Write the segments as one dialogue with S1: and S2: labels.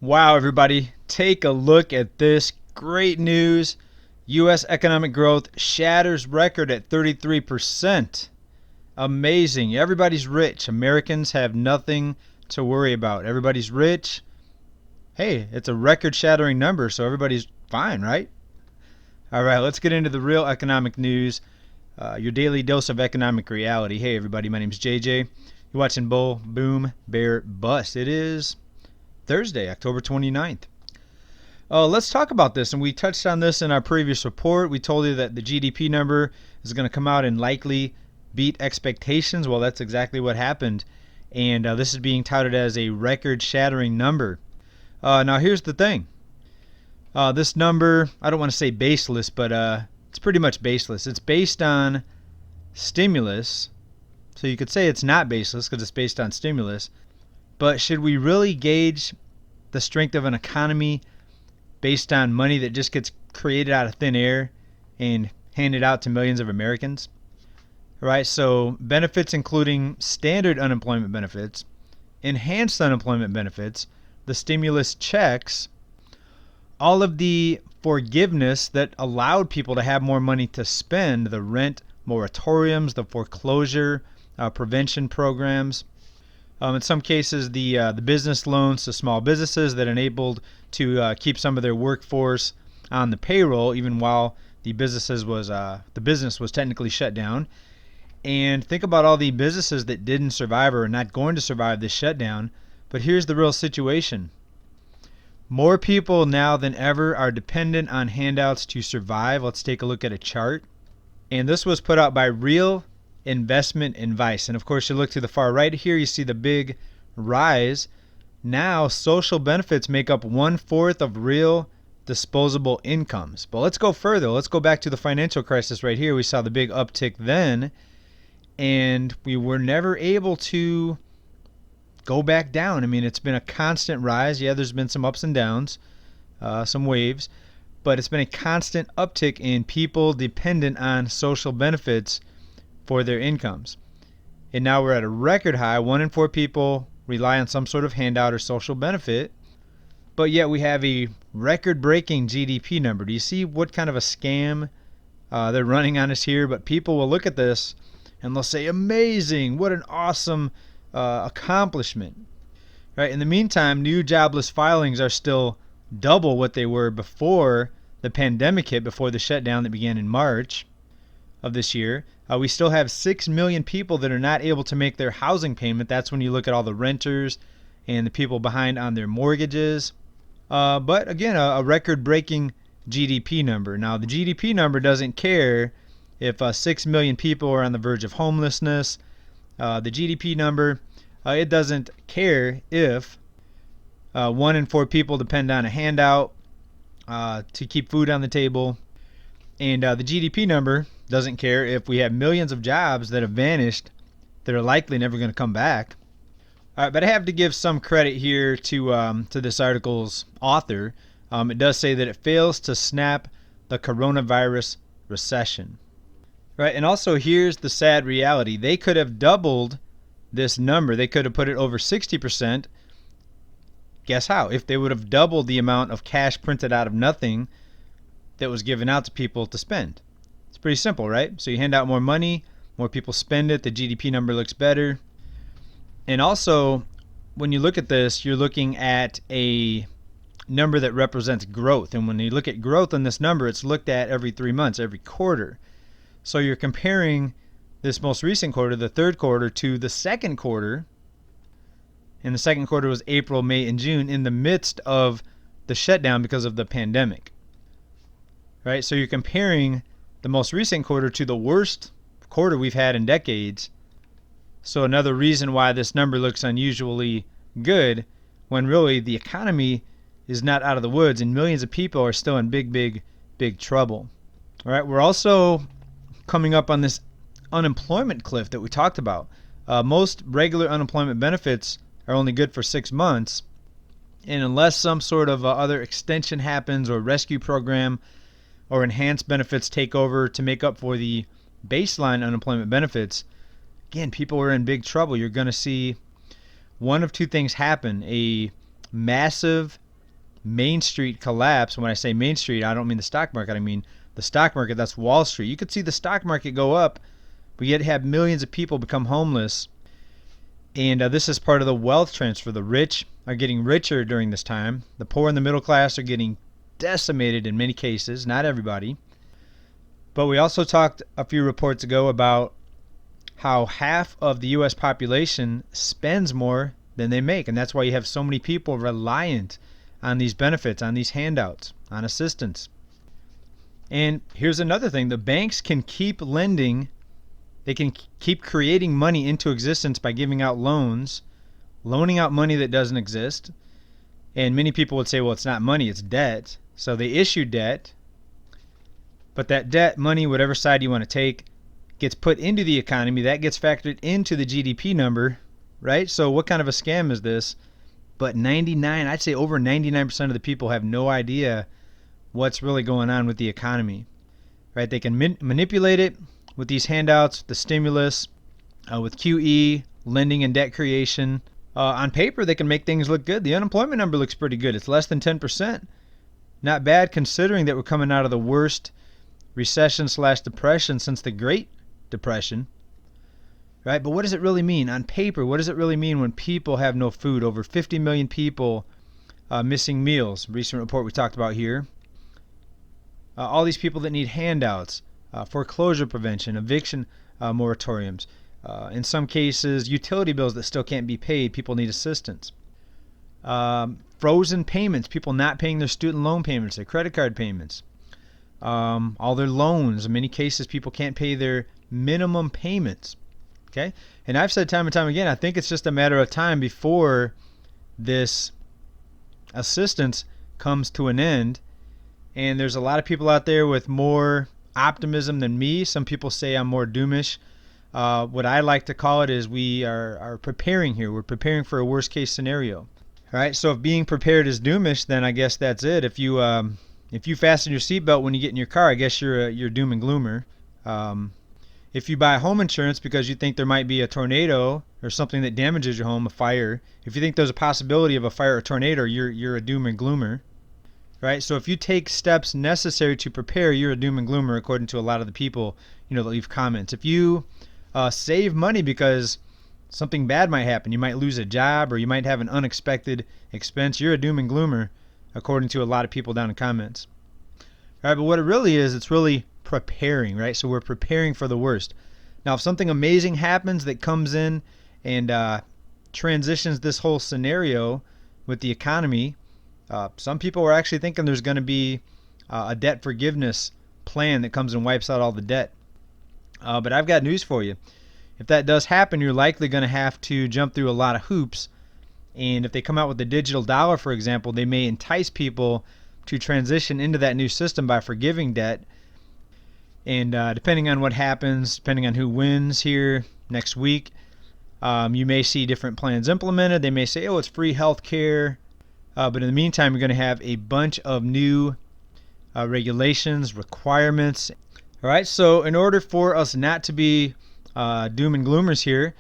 S1: Wow, everybody, take a look at this. Great news. U.S. economic growth shatters record at 33%. Amazing. Everybody's rich. Americans have nothing to worry about. Everybody's rich. Hey, it's a record shattering number, so everybody's fine, right? All right, let's get into the real economic news. Your daily dose of economic reality. Hey, everybody, my name's JJ. You're watching Bull, Boom, Bear, Bust. It is Thursday, October 29th. Let's talk about this, and we touched on this in our previous report. We told you that the GDP number is going to come out and likely beat expectations. Well, that's exactly what happened, and this is being touted as a record-shattering number. Now, here's the thing. This number, I don't want to say baseless, but it's pretty much baseless. It's based on stimulus, so you could say it's not baseless because it's based on stimulus. But should we really gauge the strength of an economy based on money that just gets created out of thin air and handed out to millions of Americans? All right, so benefits including standard unemployment benefits, enhanced unemployment benefits, the stimulus checks, all of the forgiveness that allowed people to have more money to spend, the rent moratoriums, the foreclosure prevention programs. In some cases, the business loans to small businesses that enabled to keep some of their workforce on the payroll, even while the business was technically shut down. And think about all the businesses that didn't survive or are not going to survive this shutdown. But here's the real situation. More people now than ever are dependent on handouts to survive. Let's take a look at a chart. And this was put out by Real Investment Advice. And of course, you look to the far right here, you see the big rise. Now, social benefits make up 1/4 of real disposable incomes. But let's go further. Let's go back to the financial crisis right here. We saw the big uptick then, and we were never able to go back down. I mean, it's been a constant rise. Yeah, there's been some ups and downs, some waves, but it's been a constant uptick in people dependent on social benefits for their incomes. And now we're at a record high. 1 in 4 people rely on some sort of handout or social benefit, but yet we have a record-breaking GDP number. Do you see what kind of a scam they're running on us here? But people will look at this and they'll say, amazing, what an awesome accomplishment. Right? In the meantime, new jobless filings are still double what they were before the pandemic hit, before the shutdown that began in March of this year. We still have 6 million people that are not able to make their housing payment. That's when you look at all the renters and the people behind on their mortgages. But again, a record-breaking GDP number. Now, the GDP number doesn't care if 6 million people are on the verge of homelessness. The GDP number, it doesn't care if 1 in 4 people depend on a handout to keep food on the table. And the GDP number doesn't care if we have millions of jobs that have vanished that are likely never going to come back. All right, but I have to give some credit here to this article's author. It does say that it fails to snap the coronavirus recession. Right, and also here's the sad reality. They could have doubled this number. They could have put it over 60%. Guess how? If they would have doubled the amount of cash printed out of nothing that was given out to people to spend. It's pretty simple, right? So you hand out more money, more people spend it, the GDP number looks better. And also, when you look at this, you're looking at a number that represents growth. And when you look at growth in this number, it's looked at every 3 months, every quarter. So you're comparing this most recent quarter, the third quarter, to the second quarter. And the second quarter was April, May, and June in the midst of the shutdown because of the pandemic. Right? So you're comparing the most recent quarter to the worst quarter we've had in decades. So another reason why this number looks unusually good when really the economy is not out of the woods and millions of people are still in big trouble. All right, we're also coming up on this unemployment cliff that we talked about. Most regular unemployment benefits are only good for 6 months, and unless some sort of other extension happens or rescue program or enhanced benefits take over to make up for the baseline unemployment benefits, again, people are in big trouble. You're going to see one of two things happen: a massive Main Street collapse. When I say Main Street, I don't mean the stock market. I mean the stock market, that's Wall Street. You could see the stock market go up, but yet have millions of people become homeless. And this is part of the wealth transfer. The rich are getting richer during this time. The poor and the middle class are getting decimated in many cases, not everybody. But we also talked a few reports ago about how half of the U.S. population spends more than they make. And that's why you have so many people reliant on these benefits, on these handouts, on assistance. And here's another thing. The banks can keep lending. They can keep creating money into existence by giving out loans, loaning out money that doesn't exist. And many people would say, well, it's not money, it's debt. So they issue debt. But that debt, money, whatever side you want to take, gets put into the economy. That gets factored into the GDP number, right? So what kind of a scam is this? But I'd say over 99% of the people have no idea what's really going on with the economy, right? They can manipulate it with these handouts, the stimulus, with QE, lending and debt creation. On paper, they can make things look good. The unemployment number looks pretty good. It's less than 10%. Not bad considering that we're coming out of the worst recession/depression since the Great Depression. Right? But what does it really mean? On paper, what does it really mean when people have no food? Over 50 million people missing meals. Recent report we talked about here. All these people that need handouts, foreclosure prevention, eviction moratoriums. In some cases, utility bills that still can't be paid. People need assistance. Frozen payments. People not paying their student loan payments, their credit card payments. All their loans. In many cases, people can't pay their minimum payments. Okay, and I've said time and time again, I think it's just a matter of time before this assistance comes to an end. And there's a lot of people out there with more optimism than me. Some people say I'm more doomish. What I like to call it is we are preparing here. We're preparing for a worst case scenario. All right, so if being prepared is doomish, then I guess that's it. If you fasten your seatbelt when you get in your car, I guess you're doom and gloomer. If you buy home insurance because you think there might be a tornado or something that damages your home, a fire, if you think there's a possibility of a fire or tornado, you're a doom and gloomer, right? So if you take steps necessary to prepare, you're a doom and gloomer, according to a lot of the people that leave comments. If you save money because something bad might happen, you might lose a job or you might have an unexpected expense, you're a doom and gloomer, according to a lot of people down in comments. All right, but what it really is, it's really preparing, right? So we're preparing for the worst. Now, if something amazing happens that comes in and transitions this whole scenario with the economy, some people are actually thinking there's going to be a debt forgiveness plan that comes and wipes out all the debt. But I've got news for you. If that does happen, you're likely going to have to jump through a lot of hoops. And if they come out with the digital dollar, for example, they may entice people to transition into that new system by forgiving debt. And depending on what happens, depending on who wins here next week, you may see different plans implemented. They may say, oh, it's free health care. But in the meantime, you're going to have a bunch of new regulations, requirements. All right, so in order for us not to be doom and gloomers here,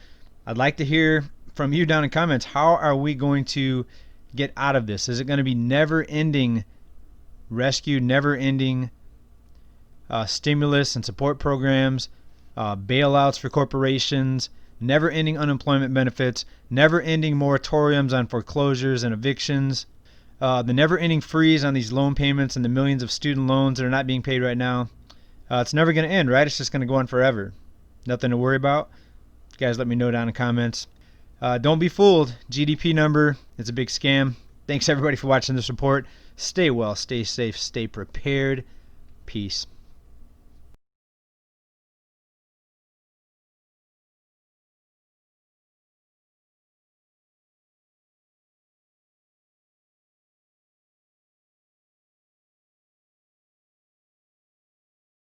S1: I'd like to hear from you down in comments. How are we going to get out of this? Is it going to be never-ending rescue, never-ending stimulus and support programs, bailouts for corporations, never-ending unemployment benefits, never-ending moratoriums on foreclosures and evictions, the never-ending freeze on these loan payments and the millions of student loans that are not being paid right now? It's never going to end, right? It's just going to go on forever. Nothing to worry about. You guys let me know down in the comments. Don't be fooled. GDP number, it's a big scam. Thanks everybody for watching this report. Stay well, stay safe, stay prepared. Peace.